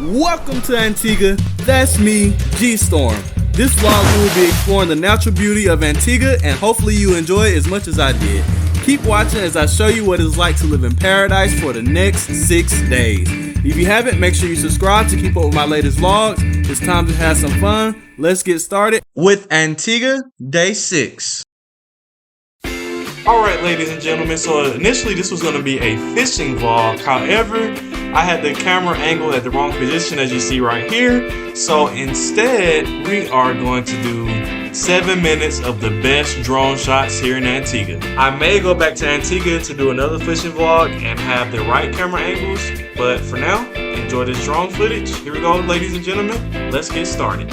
Welcome to Antigua, that's me, G-Storm. This vlog we will be exploring the natural beauty of Antigua and hopefully you enjoy it as much as I did. Keep watching as I show you what it's like to live in paradise for the next 6 days. If you haven't, make sure you subscribe to keep up with my latest vlogs. It's time to have some fun. Let's get started with Antigua Day 6. Alright, ladies and gentlemen, so initially this was going to be a fishing vlog. However, I had the camera angled at the wrong position, as you see right here. So instead, we are going to do 7 minutes of the best drone shots here in Antigua. I may go back to Antigua to do another fishing vlog and have the right camera angles, but for now, enjoy this drone footage. Here we go, ladies and gentlemen. Let's get started.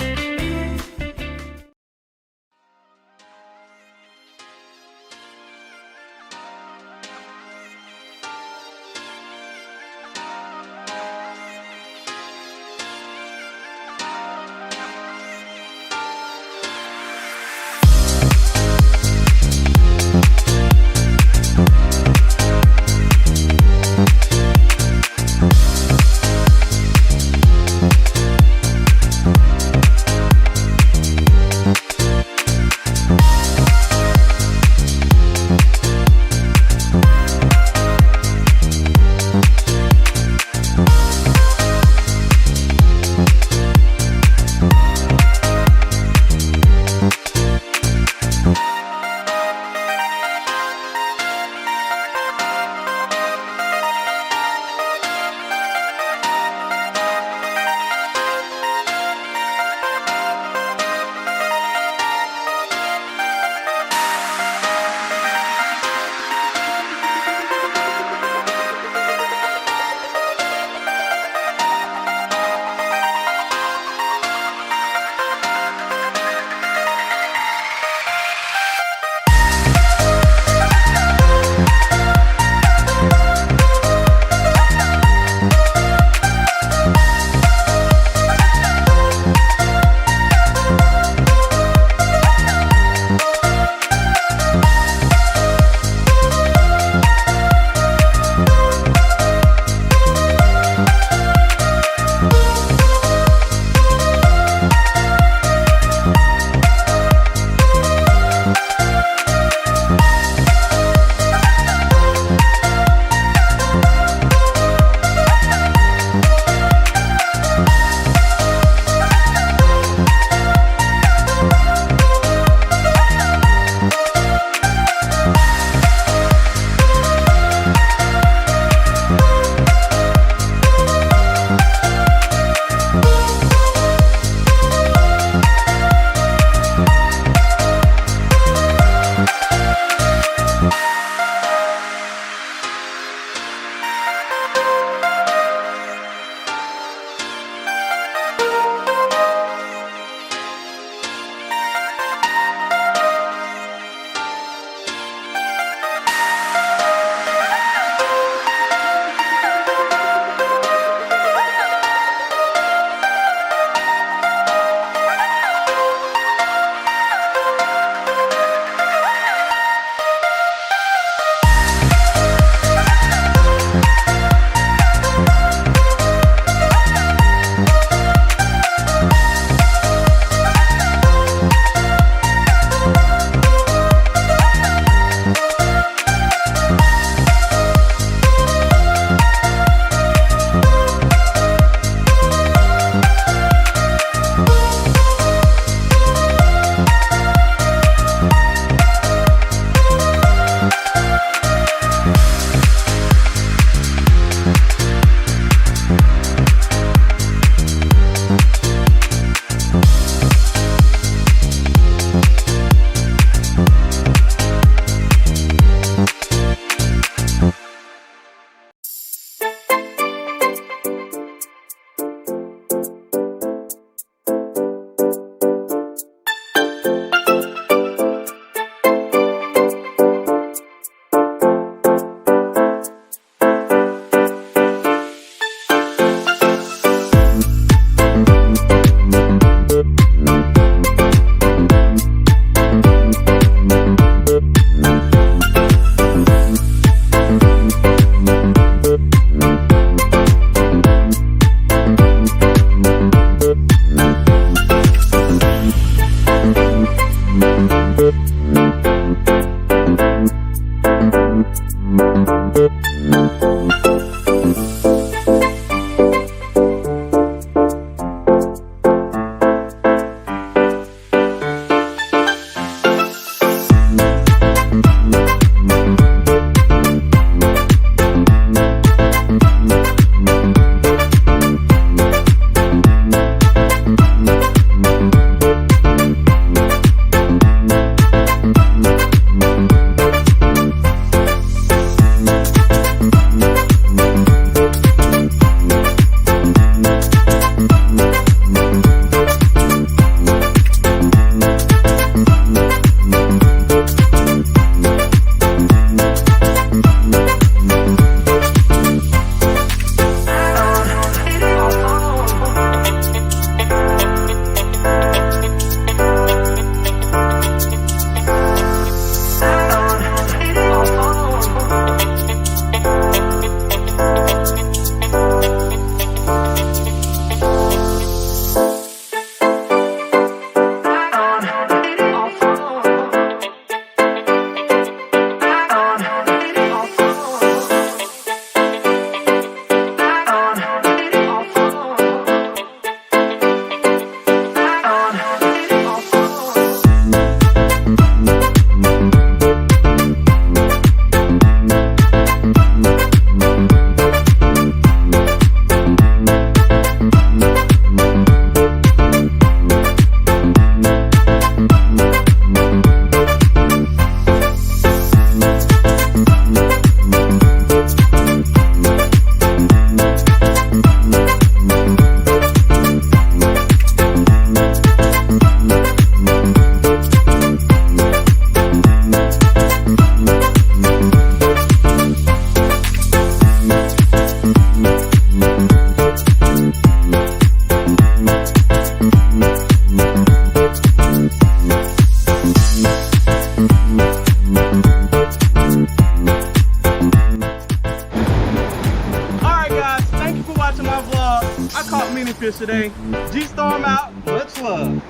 cleaning fish today. G-Storm out. Much love.